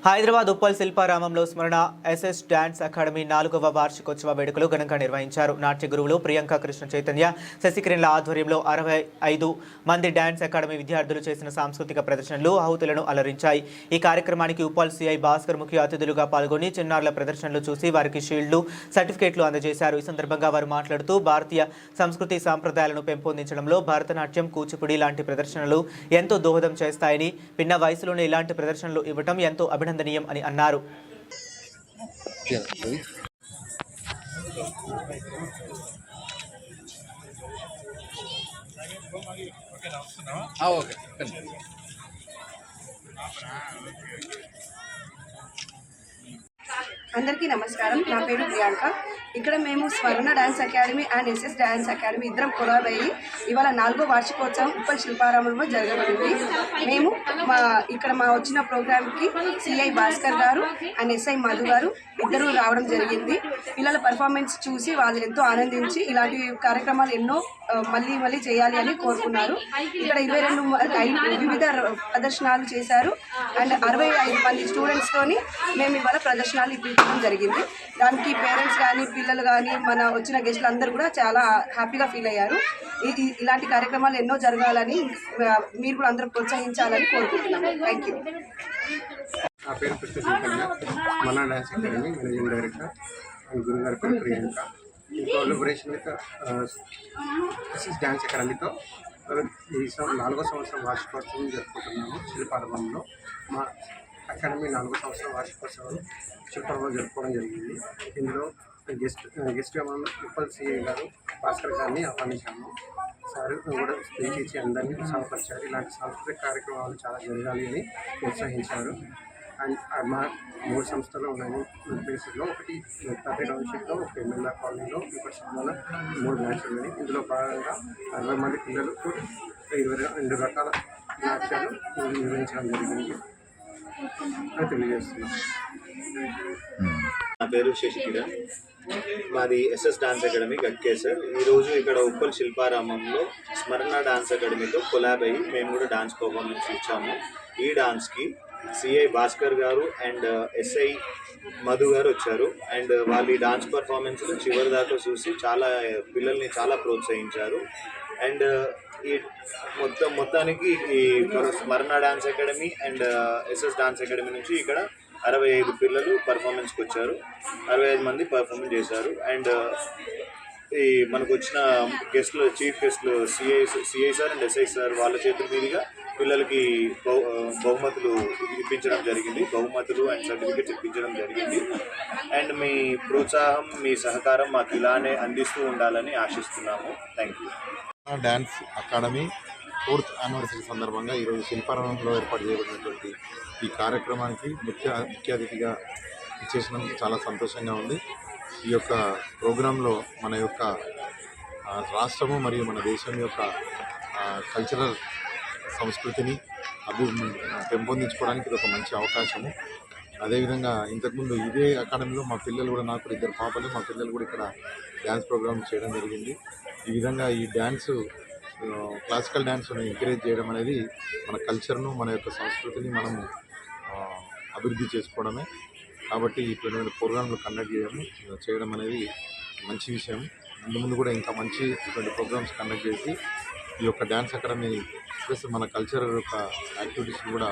హైదరాబాద్ ఉప్పల్ శిల్పారామంలో స్మరణ SS dance academy 4వ వార్షికోత్సవ వేడుకలు ఘనంగా నిర్వహించారు. నాట్య గురువులు ప్రియాంక కృష్ణ చైతన్య, శశికిరణ్ల ఆధ్వర్యంలో 65 మంది డాన్స్ అకాడమీ విద్యార్థులు చేసిన సాంస్కృతిక ప్రదర్శనలు ఆహుతులను అలరించాయి. ఈ కార్యక్రమానికి ఉప్పల్ సిఐ భాస్కర్ ముఖ్య అతిథులుగా పాల్గొని చిన్నారుల ప్రదర్శనలు చూసి వారికి షీల్డ్లు, సర్టిఫికేట్లు అందజేశారు. ఈ సందర్భంగా వారు మాట్లాడుతూ భారతీయ సంస్కృతి సాంప్రదాయాలను పెంపొందించడంలో భరతనాట్యం, కూచిపూడి లాంటి ప్రదర్శనలు ఎంతో దోహదం చేస్తాయని, పిన్న వయసులోనే ఇలాంటి ప్రదర్శనలు ఇవ్వడం ఎంతో అభినందనీయం అని అన్నారు. అందరికీ నమస్కారం. నా పేరు ప్రియాంక. ఇక్కడ మేము Swarna dance academy and SS dance academy ఇద్దరం కొలాబ్ అయ్యి ఇవాళ 4వ వార్షికోత్సవం ఉప్పల్ శిల్పారామంలో జరగబడింది. మేము ఇక్కడ వచ్చిన ప్రోగ్రామ్కి సిఐ భాస్కర్ గారు అండ్ ఎస్ఐ మధు గారు ఇద్దరు రావడం జరిగింది. పిల్లల పర్ఫార్మెన్స్ చూసి వాళ్ళు ఎంతో ఆనందించి ఇలాంటి కార్యక్రమాలు ఎన్నో మళ్ళీ చేయాలి అని కోరుకున్నారు. ఇక్కడ 22 వివిధ ప్రదర్శనలు చేశారు అండ్ 65 మంది స్టూడెంట్స్తోని మేము ఇవాళ ప్రదర్శనలు ఇప్పించడం జరిగింది. దానికి పేరెంట్స్ కానీ పిల్లలు కానీ మన వచ్చిన గెస్టులు అందరూ కూడా చాలా హ్యాపీగా ఫీల్ అయ్యారు. ఇలాంటి కార్యక్రమాలు ఎన్నో జరగాలని మీరు కూడా అందరూ ప్రోత్సహించాలని కోరుకుంటున్నాము. Thank you. నా పేరు కృష్ణ చైతన్య, మన dance academy managing director and గురుగారి పేరు ప్రియాంక. ఈ కొలాబరేషన్ విత్ ఎస్ఎస్ డాన్స్ అకాడమీతో ఈ 4వ సంవత్సరం వార్షికోత్సవం జరుపుకుంటున్నాము. శిల్పారామంలో మా అకాడమీ 4వ సంవత్సరం వార్షికోత్సవం శిల్పారామంలో జరుపుకోవడం జరిగింది. ఇందులో గెస్ట్గా మనం ఉప్పల్ సిఐ గారు భాస్కర్ గారిని ఆహ్వానించాము. సార్ కూడా స్పీచ్ ఇచ్చి అందరినీ ఉత్సాహపరిచారు. ఇలాంటి సాంస్కృతిక కార్యక్రమాలు చాలా జరగాలి అని ప్రోత్సహించారు. అండ్ మా 3 సంస్థలు ఉన్నాయి. 3 ప్లేసుల్లో, ఒకటి ప్రతి టౌన్షిప్లో, ఒక ఎమ్మెల్యే కాలనీలో, ఇంకోటి సినిమాలో 3 బ్రాంచ్లు ఉన్నాయి. ఇందులో భాగంగా 60 మంది పిల్లలకు 22 రకాల నాట్యాలు నిర్వహించడం జరిగింది అని తెలియజేస్తున్నాం. నా పేరు శశికిరణ్, మాది ఎస్ఎస్ డాన్స్ అకాడమీ గట్కేసర్. ఈరోజు ఇక్కడ ఉప్పల్ శిల్పారామంలో స్మరణ డాన్స్ అకాడమీతో కొలాబ్ అయ్యి మేము కూడా డాన్స్ పర్ఫార్మెన్స్ ఇచ్చాము. ఈ డాన్స్కి సిఐ భాస్కర్ గారు అండ్ ఎస్ఐ మధు గారు వచ్చారు. అండ్ వాళ్ళు ఈ డాన్స్ పర్ఫార్మెన్స్లో చివరి దాకా చూసి పిల్లల్ని చాలా ప్రోత్సహించారు. అండ్ ఈ మొత్తానికి ఈ Smarana dance academy and SS dance academy నుంచి ఇక్కడ 65 పిల్లలు పర్ఫార్మెన్స్కి వచ్చారు. 65 మంది పర్ఫార్మెన్స్ చేశారు. అండ్ ఈ మనకు వచ్చిన గెస్ట్లు, చీఫ్ గెస్ట్లు CI sir and SI sir వాళ్ళ చేతుల మీదుగా పిల్లలకి బహుమతులు ఇప్పించడం జరిగింది. బహుమతులు అండ్ సర్టిఫికెట్స్ ఇప్పించడం జరిగింది. అండ్ మీ ప్రోత్సాహం, మీ సహకారం మాకు ఇలానే అందిస్తూ ఉండాలని ఆశిస్తున్నాము. Thank you. Dance academy 4th anniversary సందర్భంగా ఈరోజు శిల్పారామంలో ఏర్పాటు చేయబడినటువంటి ఈ కార్యక్రమానికి ముఖ్య అతిథిగా ఇచ్చేసినందుకు చాలా సంతోషంగా ఉంది. ఈ యొక్క ప్రోగ్రాంలో మన యొక్క రాష్ట్రము మరియు మన దేశం యొక్క కల్చరల్ సంస్కృతిని పెంపొందించుకోవడానికి ఇది ఒక మంచి అవకాశము. అదేవిధంగా ఇంతకుముందు ఇదే అకాడమీలో మా పిల్లలు కూడా, నాకు 2 పాపలు, మా పిల్లలు కూడా ఇక్కడ డ్యాన్స్ ప్రోగ్రామ్ చేయడం జరిగింది. ఈ విధంగా ఈ డ్యాన్సు, క్లాసికల్ డ్యాన్స్ను ఎంకరేజ్ చేయడం అనేది మన కల్చర్ను, మన యొక్క సంస్కృతిని మనము అభివృద్ధి చేసుకోవడమే. కాబట్టి ఇటువంటి ప్రోగ్రాంలు కండక్ట్ చేయడం అనేది మంచి విషయం. ముందు కూడా ఇంకా మంచి ఇటువంటి ప్రోగ్రామ్స్ కండక్ట్ చేసి ఈ యొక్క డ్యాన్స్ అకాడమీ ప్లస్ మన కల్చర్ యొక్క యాక్టివిటీస్ కూడా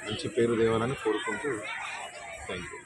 మంచి పేరు తేవాలని కోరుకుంటూ థ్యాంక్ యూ.